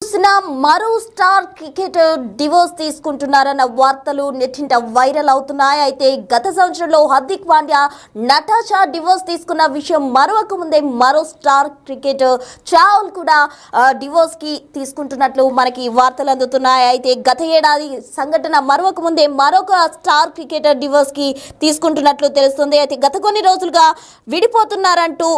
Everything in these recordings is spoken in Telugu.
చూసినా మరో స్టార్ క్రికెటర్ డివోర్స్ తీసుకుంటున్నారన్న వార్తలు నెట్టింట వైరల్ అవుతున్నాయి. అయితే గత సంవత్సరంలో హార్దిక్ పాండ్యా నటాషా డివోర్స్ తీసుకున్న విషయం మరొక ముందే మరో స్టార్ క్రికెటర్ చాహల్ కూడా డివోర్స్ కి తీసుకుంటున్నట్లు మనకి వార్తలు అందుతున్నాయి. అయితే గత ఏడాది సంఘటన మరొక ముందే మరొక స్టార్ క్రికెటర్ డివోర్స్ కి తీసుకుంటున్నట్లు తెలుస్తుంది. అయితే గత కొన్ని రోజులుగా విడిపోతున్నారంటూ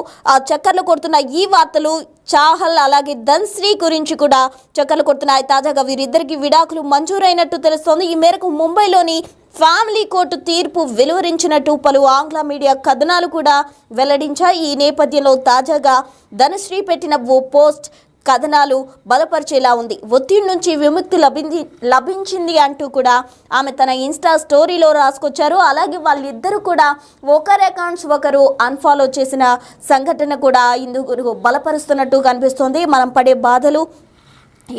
చక్కర్లు కొడుతున్న ఈ వార్తలు చాహల్ అలాగే ధన్శ్రీ గురించి కూడా చక్కర్లు కొడుతున్నాయి. తాజాగా వీరిద్దరికి విడాకులు మంజూరైనట్టు తెలుస్తోంది. ఈ మేరకు ముంబైలోని ఫ్యామిలీ కోర్టు తీర్పు వెలువరించినట్టు పలు ఆంగ్ల మీడియా కథనాలు కూడా వెల్లడించాయి. ఈ నేపథ్యంలో తాజాగా ధనశ్రీ పెట్టిన ఓ పోస్ట్ కథనాలు బలపరిచేలా ఉంది. ఒత్తిడి నుంచి విముక్తి లభించింది అంటూ కూడా ఆమె తన ఇన్స్టా స్టోరీలో రాసుకొచ్చారు. అలాగే వాళ్ళిద్దరూ కూడా ఒకరి అకౌంట్స్ ఒకరు అన్ఫాలో చేసిన సంఘటన కూడా ఇందుకు బలపరుస్తున్నట్టు కనిపిస్తోంది. మనం పడే బాధలు,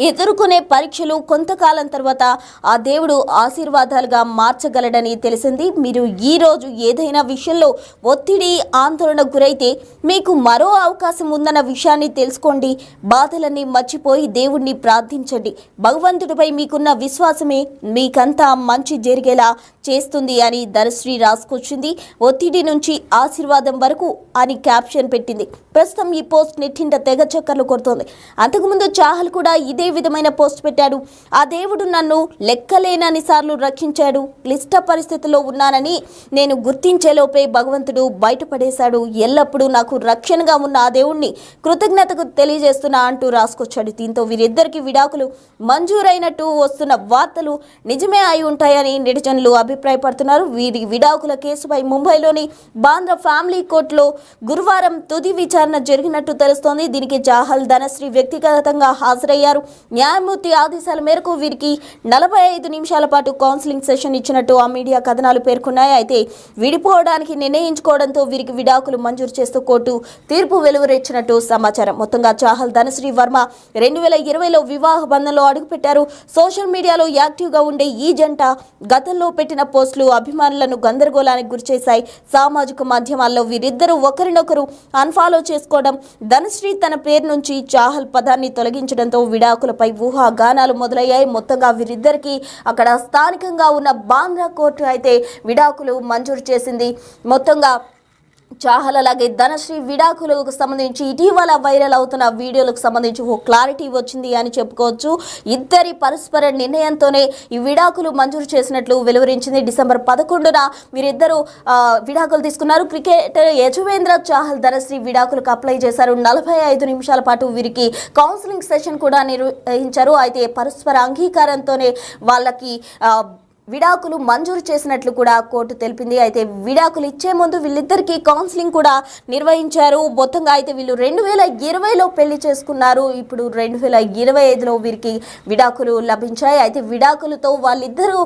ఎదుర్కొనే పరీక్షలు కొంతకాలం తర్వాత ఆ దేవుడు ఆశీర్వాదాలుగా మార్చగలడని తెలిసింది. మీరు ఈరోజు ఏదైనా విషయంలో ఒత్తిడి, ఆందోళనకు గురైతే మీకు మరో అవకాశం ఉందన్న విషయాన్ని తెలుసుకోండి. బాధలన్నీ మర్చిపోయి దేవుణ్ణి ప్రార్థించండి. భగవంతుడిపై మీకున్న విశ్వాసమే మీకంతా మంచి జరిగేలా చేస్తుంది అని ధనశ్రీ రాసుకొచ్చింది. ఒత్తిడి నుంచి ఆశీర్వాదం వరకు అని క్యాప్షన్ పెట్టింది. ప్రస్తుతం ఈ పోస్ట్ నెట్టింట తెగ చక్కర్లు కొడుతోంది. అంతకుముందు చాహల్ కూడా ఇదే విధమైన పోస్ట్ పెట్టాడు. ఆ దేవుడు నన్ను లెక్కలేనన్ని సార్లు రక్షించాడు. క్లిష్ట పరిస్థితుల్లో ఉన్నానని నేను గుర్తించేలోపే భగవంతుడు బయటపడేశాడు. ఎల్లప్పుడూ నాకు రక్షణగా ఉన్న ఆ దేవుణ్ణి కృతజ్ఞతకు తెలియజేస్తున్నా అంటూ రాసుకొచ్చాడు. దీంతో వీరిద్దరికి విడాకులు మంజూరైనట్టు వస్తున్న వార్తలు నిజమే అయి ఉంటాయని నెటిజన్లు అభిప్రాయపడుతున్నారు. వీరి విడాకుల కేసుపై ముంబైలోని బాంద్రా ఫ్యామిలీ కోర్టులో గురువారం తుది విచారణ జరిగినట్టు తెలుస్తోంది. దీనికి చాహల్, ధనశ్రీ వ్యక్తిగతంగా హాజరయ్యారు. న్యాయమూర్తి ఆదేశాల మేరకు వీరికి 45 నిమిషాల పాటు కౌన్సిలింగ్ సెషన్ ఇచ్చినట్టు ఆ మీడియా కథనాలు పేర్కొన్నాయి. అయితే విడిపోవడానికి నిర్ణయించుకోవడంతో వీరికి విడాకులు మంజూరు చేస్తూ కోర్టు తీర్పు వెలువరించినట్టు సమాచారం. మొత్తంగా చాహల్, ధనశ్రీ వర్మ 2020లో వివాహ బంధంలో అడుగుపెట్టారు. సోషల్ మీడియాలో యాక్టివ్గా ఉండే ఈ జంట గతంలో పెట్టిన పోస్టులు అభిమానులను గందరగోళానికి గురిచేశాయి. సామాజిక మాధ్యమాల్లో వీరిద్దరూ ఒకరినొకరు అన్ఫాలో చేసుకోవడం, ధనశ్రీ తన పేరు నుంచి చాహల్ పదాన్ని తొలగించడంతో విడాకులపై ఊహాగానాలు మొదలయ్యాయి. మొత్తంగా వీరిద్దరికి అక్కడ స్థానికంగా ఉన్న బాంద్రా కోర్టు అయితే విడాకులు మంజూరు చేసింది. మొత్తంగా చాహల్ అలాగే ధనశ్రీ విడాకులకు సంబంధించి ఇటీవల వైరల్ అవుతున్న వీడియోలకు సంబంధించి ఓ క్లారిటీ వచ్చింది అని చెప్పుకోవచ్చు. ఇద్దరి పరస్పర నిర్ణయంతోనే ఈ విడాకులు మంజూరు చేసినట్లు వెలువరించింది. డిసెంబర్ 11న వీరిద్దరూ విడాకులు తీసుకున్నారు. క్రికెటర్ యజువేంద్ర చాహల్, ధనశ్రీ విడాకులకు అప్లై చేశారు. 45 నిమిషాల పాటు వీరికి కౌన్సిలింగ్ సెషన్ కూడా నిర్వహించారు. అయితే పరస్పర అంగీకారంతోనే వాళ్ళకి విడాకులు మంజూరు చేసినట్లు కూడా కోర్టు తెలిపింది. అయితే విడాకులు ఇచ్చే ముందు వీళ్ళిద్దరికీ కౌన్సిలింగ్ కూడా నిర్వహించారు. మొత్తంగా అయితే వీళ్ళు 2020లో పెళ్లి చేసుకున్నారు. ఇప్పుడు 2025లో వీరికి విడాకులు లభించాయి. అయితే విడాకులతో వాళ్ళిద్దరూ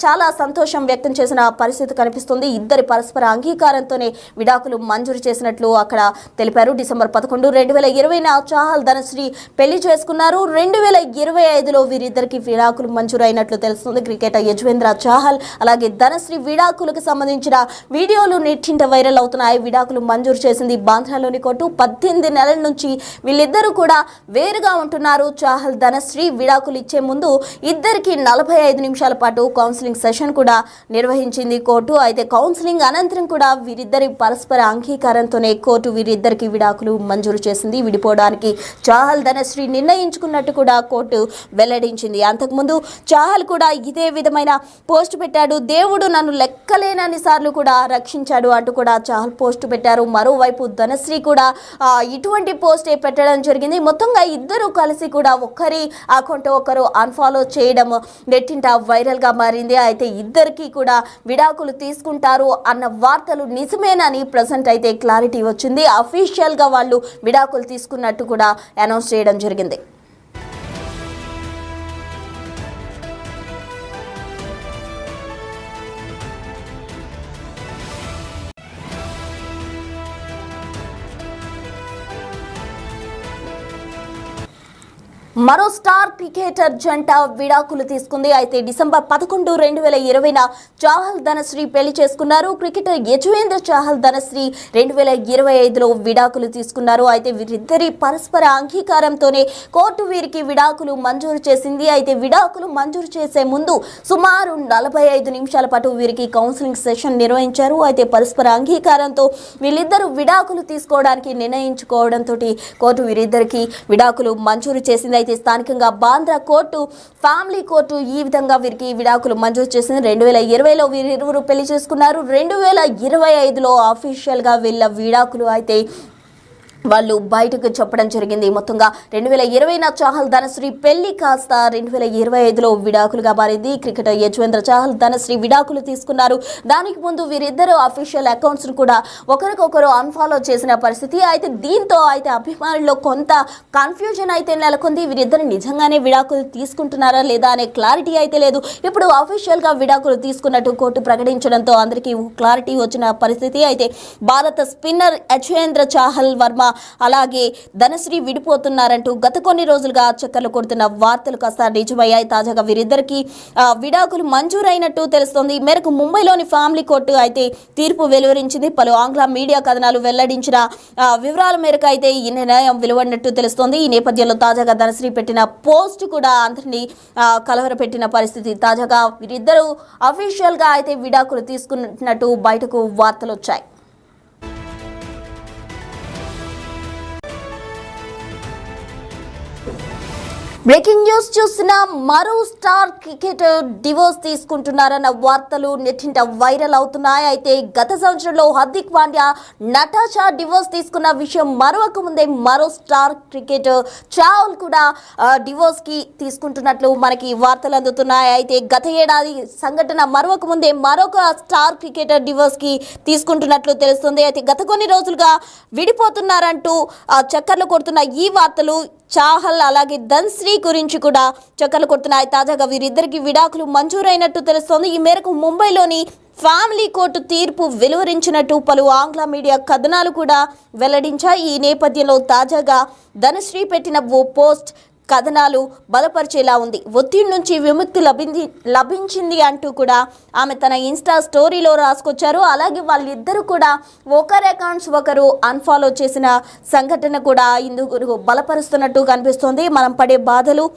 చాలా సంతోషం వ్యక్తం చేసిన పరిస్థితి కనిపిస్తుంది. ఇద్దరి పరస్పర అంగీకారంతోనే విడాకులు మంజూరు చేసినట్లు అక్కడ తెలిపారు. డిసెంబర్ 11, 2020న చాహల్, ధనశ్రీ పెళ్లి చేసుకున్నారు. 2025లో వీరిద్దరికి విడాకులు మంజూరు అయినట్లు తెలుస్తుంది. క్రికెటర్ యజువేంద్ర చాహల్ అలాగే ధనశ్రీ విడాకులకు సంబంధించిన వీడియోలు నెట్టింట వైరల్ అవుతున్నాయి. విడాకులు మంజూరు చేసింది బాంద్రాలోని కోర్టు. 18 నెలల నుంచి వీళ్ళిద్దరూ కూడా వేరుగా ఉంటున్నారు. చాహల్, ధనశ్రీ విడాకులు ఇచ్చే ముందు ఇద్దరికి 45 నిమిషాల పాటు కౌన్సిలింగ్ సెషన్ కూడా నిర్వహించింది కోర్టు. అయితే కౌన్సిలింగ్ అనంతరం కూడా వీరిద్దరి పరస్పర అంగీకారంతోనే కోర్టు వీరిద్దరికి విడాకులు మంజూరు చేసింది. విడిపోవడానికి చాహల్, ధనశ్రీ నిర్ణయించుకున్నట్టు కూడా కోర్టు వెల్లడించింది. అంతకుముందు చాహల్ కూడా ఇదే విధమైన పోస్ట్ పెట్టాడు. దేవుడు నన్ను లెక్కలేనన్ని సార్లు కూడా రక్షించాడు అంటూ కూడా చాహల్ పోస్ట్ పెట్టారు. మరోవైపు ధనశ్రీ కూడా ఇటువంటి పోస్ట్ పెట్టడం జరిగింది. మొత్తంగా ఇద్దరు కలిసి కూడా ఒకరి అకౌంట్ ఒకరు అన్ఫాలో చేయడం నెట్టింట వైరల్గా మారింది. అయితే ఇద్దరికి కూడా విడాకులు తీసుకుంటారు అన్న వార్తలు నిజమేనని ప్రజెంట్ అయితే క్లారిటీ వచ్చింది. అఫీషియల్గా వాళ్ళు విడాకులు తీసుకున్నట్టు కూడా అనౌన్స్ చేయడం జరిగింది. మరో స్టార్ క్రికెటర్ జంట విడాకులు తీసుకుంది. అయితే డిసెంబర్ 11, 2020న చాహల్ ధనశ్రీ పెళ్లి చేసుకున్నారు. క్రికెటర్ యజువేంద్ర చాహల్ ధనశ్రీ 2025లో విడాకులు తీసుకున్నారు. అయితే వీరిద్దరి పరస్పర అంగీకారంతోనే కోర్టు వీరికి విడాకులు మంజూరు చేసింది. అయితే విడాకులు మంజూరు చేసే ముందు సుమారు 45 నిమిషాల పాటు వీరికి కౌన్సిలింగ్ సెషన్ నిర్వహించారు. అయితే పరస్పర అంగీకారంతో వీళ్ళిద్దరూ విడాకులు తీసుకోవడానికి నిర్ణయించుకోవడంతో కోర్టు వీరిద్దరికి విడాకులు మంజూరు చేసింది. అయితే స్థానికంగా బాంద్రా కోర్టు, ఫ్యామిలీ కోర్టు ఈ విధంగా వీరికి విడాకులు మంజూరు చేసింది. 2020లో వీరిరువురు పెళ్లి చేసుకున్నారు. 2025లో అఫీషియల్ గా వీళ్ళ విడాకులు అయితే వాళ్ళు బయటకు చెప్పడం జరిగింది. మొత్తంగా 2020న చాహల్ ధనశ్రీ పెళ్లి కాస్త 2025లో విడాకులుగా మారింది. క్రికెటర్ యజువేంద్ర చాహల్ ధనశ్రీ విడాకులు తీసుకున్నారు. దానికి ముందు వీరిద్దరు అఫీషియల్ అకౌంట్స్ కూడా ఒకరికొకరు అన్ఫాలో చేసిన పరిస్థితి. అయితే దీంతో అయితే అభిమానుల్లో కొంత కన్ఫ్యూజన్ అయితే నెలకొంది. వీరిద్దరు నిజంగానే విడాకులు తీసుకుంటున్నారా లేదా అనే క్లారిటీ అయితే లేదు. ఇప్పుడు అఫీషియల్ గా విడాకులు తీసుకున్నట్టు కోర్టు ప్రకటించడంతో అందరికీ క్లారిటీ వచ్చిన పరిస్థితి. అయితే భారత స్పిన్నర్ యజువేంద్ర చాహల్ వర్మ అలాగే ధనశ్రీ విడిపోతున్నారంటూ గత కొన్ని రోజులుగా చక్కర్లు కొడుతున్న వార్తలు కాస్త నిజమయ్యాయి. తాజాగా వీరిద్దరికి విడాకులు మంజూరైనట్టు తెలుస్తోంది. ఈ మేరకు ముంబైలోని ఫ్యామిలీ కోర్టు అయితే తీర్పు వెలువరించింది. పలు ఆంగ్ల మీడియా కథనాలు వెల్లడించిన వివరాల మేరకు అయితే ఈ నిర్ణయం వెలువడినట్టు తెలుస్తోంది. ఈ నేపథ్యంలో తాజాగా ధనశ్రీ పెట్టిన పోస్ట్ కూడా అందరినీ కలవరపెట్టిన పరిస్థితి. తాజాగా వీరిద్దరూ అఫీషియల్ గా అయితే విడాకులు తీసుకున్నట్టు బయటకు వార్తలు వచ్చాయి. బ్రేకింగ్ న్యూస్ చూసిన మరో స్టార్ క్రికెటర్ డివోర్స్ తీసుకుంటున్నారన్న వార్తలు నెట్టింట వైరల్ అవుతున్నాయి. అయితే గత సంవత్సరంలో హార్దిక్ పాండ్యా నటాషా డివోర్స్ తీసుకున్న విషయం మరొక ముందే మరో స్టార్ క్రికెటర్ చాహల్ కూడా డివోర్స్ కి తీసుకుంటున్నట్లు మనకి వార్తలు అందుతున్నాయి. అయితే గత ఏడాది సంఘటన మరొక ముందే మరొక స్టార్ క్రికెటర్ డివోర్స్ కి తీసుకుంటున్నట్లు తెలుస్తుంది. అయితే గత కొన్ని రోజులుగా విడిపోతున్నారంటూ చక్కర్లు కొడుతున్న ఈ వార్తలు చాహల్ అలాగే ధనశ్రీ గురించి కూడా చక్కర్లు కొడుతున్నాయి. తాజాగా వీరిద్దరికి విడాకులు మంజూరైనట్టు తెలుస్తోంది. ఈ మేరకు ముంబైలోని ఫ్యామిలీ కోర్టు తీర్పు వెలువరించినట్టు పలు ఆంగ్ల మీడియా కథనాలు కూడా వెల్లడించాయి. ఈ నేపథ్యంలో తాజాగా ధనశ్రీ పెట్టిన ఓ పోస్ట్ కథనాలు బలపరిచేలా ఉంది. ఒత్తిడి నుంచి విముక్తి లభించింది అంటూ కూడా ఆమె తన ఇన్స్టా స్టోరీలో రాసుకొచ్చారు. అలాగే వాళ్ళిద్దరూ కూడా ఒకరి అకౌంట్స్ ఒకరు అన్ఫాలో చేసిన సంఘటన కూడా ఇందుకు బలపరుస్తున్నట్టు కనిపిస్తోంది. మనం పడే బాధలు,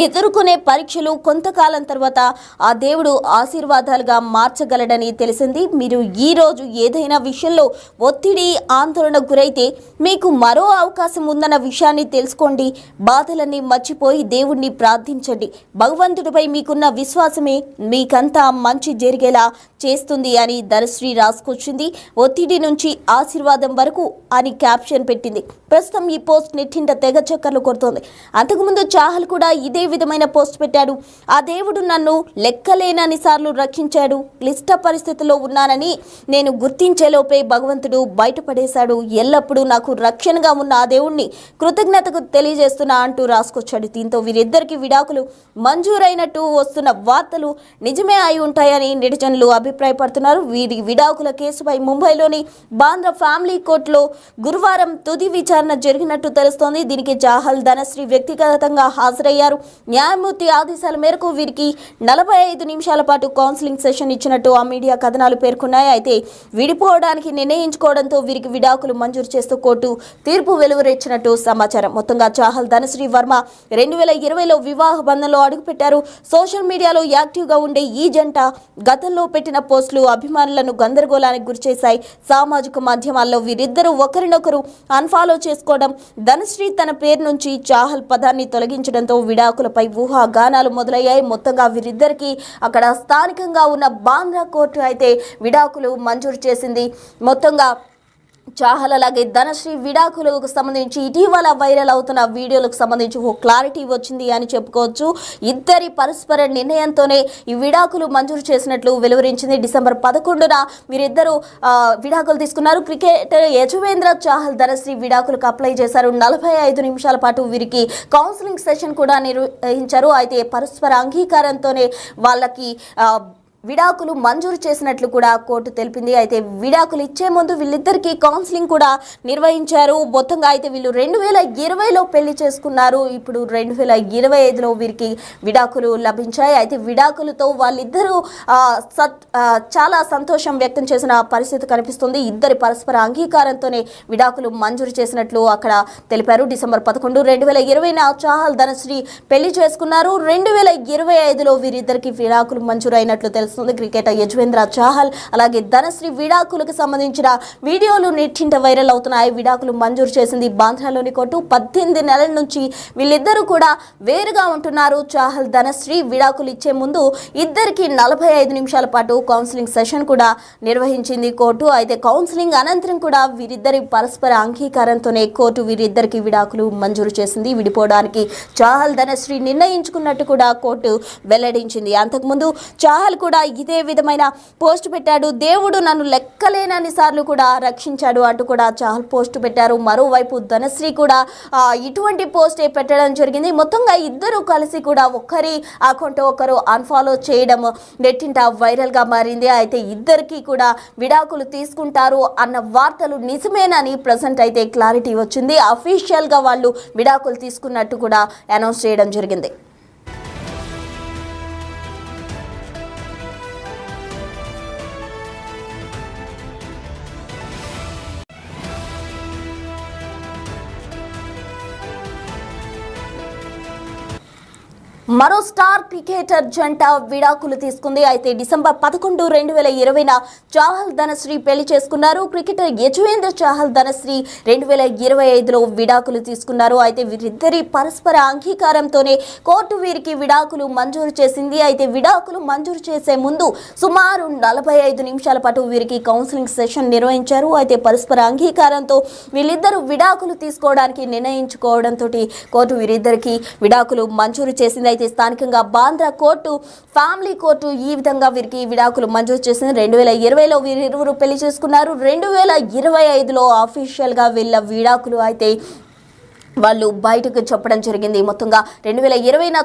ఎదుర్కొనే పరీక్షలు కొంతకాలం తర్వాత ఆ దేవుడు ఆశీర్వాదాలుగా మార్చగలడని తెలిసింది. మీరు ఈరోజు ఏదైనా విషయంలో ఒత్తిడి, ఆందోళన గురైతే మీకు మరో అవకాశం ఉందన్న విషయాన్ని తెలుసుకోండి. బాధలన్నీ మర్చిపోయి దేవుణ్ణి ప్రార్థించండి. భగవంతుడిపై మీకున్న విశ్వాసమే మీకంతా మంచి జరిగేలా చేస్తుంది అని ధనశ్రీ రాసుకొచ్చింది. ఒత్తిడి నుంచి ఆశీర్వాదం వరకు అని క్యాప్షన్ పెట్టింది. ప్రస్తుతం ఈ పోస్ట్ నెట్టింట తెగ చక్కర్లు కొడుతోంది. అంతకుముందు చాహల్ కూడా ఇదే విధమైన పోస్ట్ పెట్టాడు. ఆ దేవుడు నన్ను లెక్కలేనన్ని సార్లు రక్షించాడు. క్లిష్ట పరిస్థితుల్లో ఉన్నానని నేను గుర్తించేలోపే భగవంతుడు బయటపడేశాడు. ఎల్లప్పుడూ నాకు రక్షణగా ఉన్న ఆ దేవుణ్ణి కృతజ్ఞతకు తెలియజేస్తున్నా అంటూ రాసుకొచ్చాడు. దీంతో వీరిద్దరికి విడాకులు మంజూరైనట్టు వస్తున్న వార్తలు నిజమే అయి ఉంటాయని నెటిజన్లు అభిప్రాయపడుతున్నారు. వీరి విడాకుల కేసుపై ముంబైలోని బాంద్రా ఫ్యామిలీ కోర్టులో గురువారం తుది విచారణ జరిగినట్టు తెలుస్తోంది. దీనికి చాహల్ ధనశ్రీ వ్యక్తిగతంగా హాజరయ్యారు. న్యాయమూర్తి ఆదేశాల మేరకు వీరికి 45 నిమిషాల పాటు కౌన్సిలింగ్ సెషన్ ఇచ్చినట్టు ఆ మీడియా కథనాలు పేర్కొన్నాయి. అయితే విడిపోవడానికి నిర్ణయించుకోవడంతో వీరికి విడాకులు మంజూరు చేస్తూ కోర్టు తీర్పు వెలువరించినట్టు సమాచారం. మొత్తంగా చాహల్ ధనశ్రీ వర్మ 2020లో వివాహ బంధంలో అడుగుపెట్టారు. సోషల్ మీడియాలో యాక్టివ్గా ఉండే ఈ జంట గతంలో పెట్టిన పోస్టులు అభిమానులను గందరగోళానికి గురిచేశాయి. సామాజిక మాధ్యమాల్లో వీరిద్దరూ ఒకరినొకరు అన్ఫాలో చేసుకోవడం, ధనశ్రీ తన పేరు నుంచి చాహల్ పదాన్ని తొలగించడంతో విడాకులపై ఊహాగానాలు మొదలయ్యాయి. మొత్తంగా వీరిద్దరికి అక్కడ స్థానికంగా ఉన్న బాంద్రా కోర్టు అయితే విడాకులు మంజూరు చేసింది. మొత్తంగా చాహల్ అలాగే ధనశ్రీ విడాకులకు సంబంధించి ఇటీవల వైరల్ అవుతున్న వీడియోలకు సంబంధించి ఓ క్లారిటీ వచ్చింది అని చెప్పుకోవచ్చు. ఇద్దరి పరస్పర నిర్ణయంతోనే ఈ విడాకులు మంజూరు చేసినట్లు వెలువరించింది. డిసెంబర్ 11న వీరిద్దరూ విడాకులు తీసుకున్నారు. క్రికెటర్ యజువేంద్ర చాహల్ ధనశ్రీ విడాకులకు అప్లై చేశారు. 45 నిమిషాల పాటు వీరికి కౌన్సిలింగ్ సెషన్ కూడా నిర్వహించారు. అయితే పరస్పర అంగీకారంతోనే వాళ్ళకి విడాకులు మంజూరు చేసినట్లు కూడా కోర్టు తెలిపింది. అయితే విడాకులు ఇచ్చే ముందు వీళ్ళిద్దరికీ కౌన్సిలింగ్ కూడా నిర్వహించారు. మొత్తంగా అయితే వీళ్ళు 2020లో పెళ్లి చేసుకున్నారు. ఇప్పుడు 2025లో వీరికి విడాకులు లభించాయి. అయితే విడాకులతో వాళ్ళిద్దరూ చాలా సంతోషం వ్యక్తం చేసిన పరిస్థితి కనిపిస్తుంది. ఇద్దరి పరస్పర అంగీకారంతోనే విడాకులు మంజూరు చేసినట్లు అక్కడ తెలిపారు. డిసెంబర్ 11, 2020న చాహల్ ధనశ్రీ పెళ్లి చేసుకున్నారు. 2025లో వీరిద్దరికి విడాకులు మంజూరు అయినట్లు తెలుస్తుంది. క్రికెటర్ యజ్వేంద్ర చాహల్ అలాగే ధనశ్రీ విడాకులకు సంబంధించిన వీడియోలు నెట్టింట వైరల్ అవుతున్నాయి. విడాకులు మంజూరు చేసింది బాంద్రాలోని కోర్టు. 18 నెలల నుంచి వీళ్ళిద్దరూ కూడా వేరుగా ఉంటున్నారు. చాహల్ ధనశ్రీ విడాకులు ఇచ్చే ముందు ఇద్దరికి 45 నిమిషాల పాటు కౌన్సిలింగ్ సెషన్ కూడా నిర్వహించింది కోర్టు. అయితే కౌన్సిలింగ్ అనంతరం కూడా వీరిద్దరి పరస్పర అంగీకారంతోనే కోర్టు వీరిద్దరికి విడాకులు మంజూరు చేసింది. విడిపోవడానికి చాహల్ ధనశ్రీ నిర్ణయించుకున్నట్టు కూడా కోర్టు వెల్లడించింది. అంతకుముందు చాహల్ కూడా ఇదే విధమైన పోస్ట్ పెట్టాడు. దేవుడు నన్ను లెక్కలేనన్ని సార్లు కూడా రక్షించాడు అంటూ కూడా చాహల్ పోస్ట్ పెట్టారు. మరోవైపు ధనశ్రీ కూడా ఇటువంటి పోస్ట్ పెట్టడం జరిగింది. మొత్తంగా ఇద్దరు కలిసి కూడా ఒకరి అకౌంట్ ఒకరు అన్ఫాలో చేయడం నెట్టింట వైరల్గా మారింది. అయితే ఇద్దరికి కూడా విడాకులు తీసుకుంటారు అన్న వార్తలు నిజమేనని ప్రజెంట్ అయితే క్లారిటీ వచ్చింది. అఫీషియల్గా వాళ్ళు విడాకులు తీసుకున్నట్టు కూడా అనౌన్స్ చేయడం జరిగింది. మరో స్టార్ క్రికెటర్ జంట విడాకులు తీసుకుంది. అయితే డిసెంబర్ 11, 2020న చాహల్ ధనశ్రీ పెళ్లి చేసుకున్నారు. క్రికెటర్ యజ్వేంద్ర చాహల్ ధనశ్రీ 2025లో విడాకులు తీసుకున్నారు. అయితే వీరిద్దరి పరస్పర అంగీకారంతోనే కోర్టు వీరికి విడాకులు మంజూరు చేసింది. అయితే విడాకులు మంజూరు చేసే ముందు సుమారు 45 నిమిషాల పాటు వీరికి కౌన్సిలింగ్ సెషన్ నిర్వహించారు. అయితే పరస్పర అంగీకారంతో వీళ్ళిద్దరూ విడాకులు తీసుకోవడానికి నిర్ణయించుకోవడంతో కోర్టు వీరిద్దరికి విడాకులు మంజూరు చేసింది. అయితే స్థానికంగా బాంద్రా కోర్టు, ఫ్యామిలీ కోర్టు ఈ విధంగా వీరికి విడాకులు మంజూరు చేసింది. 2020లో వీరిరువురు పెళ్లి చేసుకున్నారు. 2025లో అఫీషియల్గా వీళ్ళ విడాకులు అయితే వాళ్ళు బయటకు చెప్పడం జరిగింది. మొత్తంగా 2020న